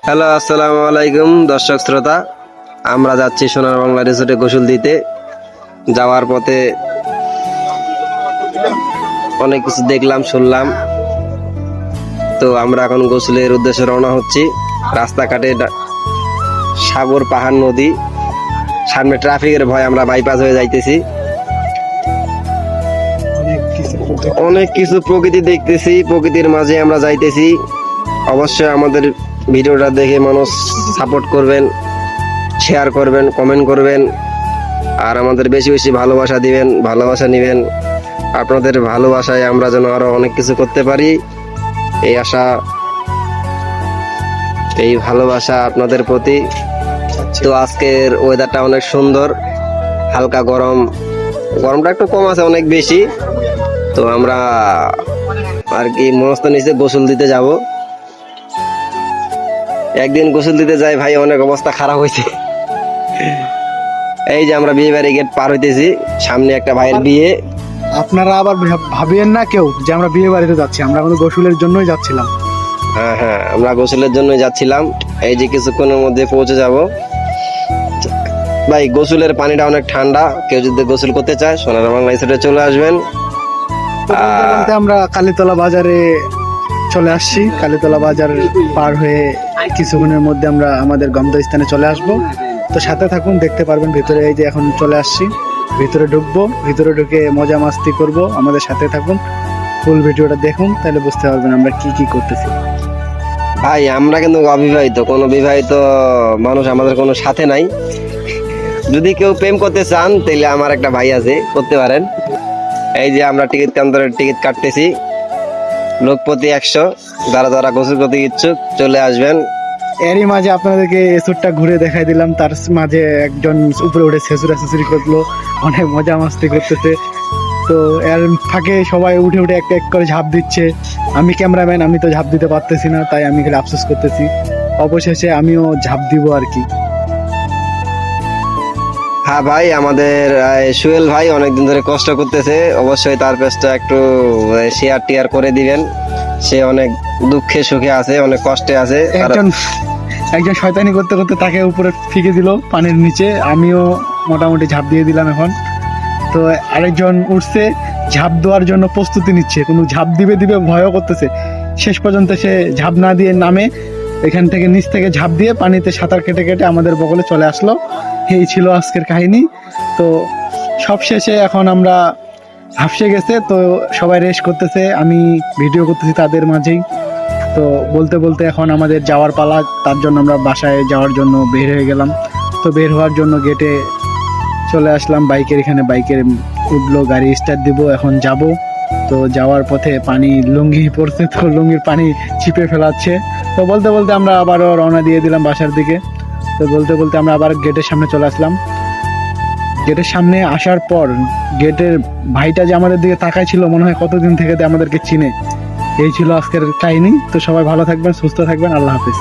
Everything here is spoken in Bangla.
হ্যালো, আসসালামু আলাইকুম দর্শক শ্রোতা। আমরা যাচ্ছি সোনার বাংলা রিসোর্টে গোসল দিতে। যাওয়ার পথে অনেক কিছু দেখলাম, শুনলাম। তো আমরা এখন গোসলের উদ্দেশ্যে রওনা হচ্ছি। রাস্তাঘাটে সাগর, পাহাড়, নদী, সামনে ট্রাফিকের ভয় আমরা বাইপাস হয়ে যাইতেছি। অনেক কিছু প্রকৃতি দেখতেছি, প্রকৃতির মাঝে আমরা যাইতেছি। অবশ্যই আমাদের ভিডিওটা দেখে মানুষ সাপোর্ট করবেন, শেয়ার করবেন, কমেন্ট করবেন, আর আমাদের বেশি বেশি ভালোবাসা দিবেন, ভালোবাসা নেবেন। আপনাদের ভালোবাসায় আমরা যেন আরো অনেক কিছু করতে পারি, এই আশা, এই ভালোবাসা আপনাদের প্রতি। তো আজকের ওয়েদারটা অনেক সুন্দর, হালকা গরম, গরমটা একটু কম আছে, অনেক বেশি। তো আমরা আর কি মনস্থ নিচে গোসল দিতে যাব। একদিন গোসল দিতে যাই ভাই, অনেক অবস্থা খারাপ হয়েছে। এই যে আমরা বিয়ে বাড়ি গেট পার হইতেছি, সামনে একটা ভাইয়ের বিয়ে। আপনারা আবার ভাবিয়েন না কেউ যে আমরা বিয়ে বাড়িতে যাচ্ছি, আমরা কোনো গোসলের জন্যই যাচ্ছিলাম। হ্যাঁ হ্যাঁ, আমরা গোসলের জন্য যাচ্ছিলাম। এই যে কিছুক্ষণের মধ্যে পৌঁছে যাব। ভাই গোসলের পানিটা অনেক ঠান্ডা, কেউ যদি গোসল করতে চায় সোনার বাংলা রিসোর্টে চলে আসবেন। বলতে আমরা কালীতলা বাজারে চলে আসছি। কালীতলা বাজার পার হয়ে কিছুক্ষণের মধ্যে আমরা আমাদের গন্তব্যস্থানে চলে আসব। তো সাথে থাকুন, দেখতে পারবেন ভিতরে। এই যে এখন চলে আসছি, ভিতরে ঢুকবো, ভিতরে ঢুকে মজা মাস্তি করব। আমাদের সাথে থাকুন, ফুল ভিডিওটা দেখুন, তাহলে বুঝতে পারবেন আমরা কি কি করতেছি। ভাই আমরা কিন্তু অবিবাহিত, কোনো বিবাহিত মানুষ আমাদের কোনো সাথে নাই। যদি কেউ প্রেম করতে চান তাহলে আমার একটা ভাই আছে, করতে পারেন। এই যে আমরা টিকিট কাউন্টারের টিকিট কাটতেছি, লোক প্রতি 100। যারা যারা গোসল করতে ইচ্ছুক চলে আসবেন। এরই মাঝে আপনাদেরকে এসুরটা ঘুরে দেখাই দিলাম। তার মাঝে একজন উপরে উঠে ছেঁচুরা ছেঁচুরি করলো, অনেক মজা মাস্তি করতেছে। তো এর ফাঁকে সবাই উঠে উঠে এক এক করে ঝাঁপ দিচ্ছে। আমি ক্যামেরাম্যান, আমি তো ঝাঁপ দিতে পারতেছি না, তাই আমি খালি আফসোস করতেছি। অবশেষে আমিও ঝাঁপ দিব আর কি। হ্যাঁ ভাই, আমাদের সুয়েল ভাই অনেকদিন ধরে কষ্ট করতেছে, অবশ্যই তার পেজটা একটু শেয়ার টিয়ার করে দিবেন। সে অনেক দুঃখে সুখে আছে, অনেক কষ্টে আছে। একজন শয়তানি করতে করতে তাকে উপরে ফিকে দিল পানির নিচে, আমিও মোটামুটি ঝাঁপ দিয়ে দিলাম এখন। তো আরেকজন উঠছে, ঝাঁপ দেওয়ার জন্য প্রস্তুতি নিচ্ছে, কিন্তু ঝাঁপ দিবে দিবে ভয়ও করতেছে। শেষ পর্যন্ত সে ঝাঁপ না দিয়ে নামে, এখান থেকে নিচ থেকে ঝাঁপ দিয়ে পানিতে সাঁতার কেটে কেটে আমাদের বগলে চলে আসলো। এই ছিল আজকের কাহিনী। তো সব শেষে এখন আমরা হাফসে গেছে, তো সবাই রেস্ট করতেছে, আমি ভিডিও করতেছি তাদের মাঝেই। তো বলতে বলতে এখন আমাদের যাওয়ার পালা, তার জন্য আমরা বাসায় যাওয়ার জন্য বের হয়ে গেলাম। তো বের হওয়ার জন্য গেটে চলে আসলাম, বাইকের এখানে বাইকের উঠলো, গাড়ি স্টার্ট দিব, এখন যাব। তো যাওয়ার পথে পানি লুঙ্গি পড়ছে, তো লুঙ্গির পানি চিপে ফেলাচ্ছে। তো বলতে বলতে আমরা আবারও রওনা দিয়ে দিলাম বাসার দিকে। তো বলতে বলতে আমরা আবার গেটের সামনে চলে আসলাম। গেটের সামনে আসার পর গেটের ভাইটা যে আমাদের দিকে তাকাই ছিল, মনে হয় কতদিন থেকে আমাদেরকে চিনে। এই ছিল আজকের কাহিনী। তো সবাই ভালো থাকবেন, সুস্থ থাকবেন, আল্লাহ হাফেজ।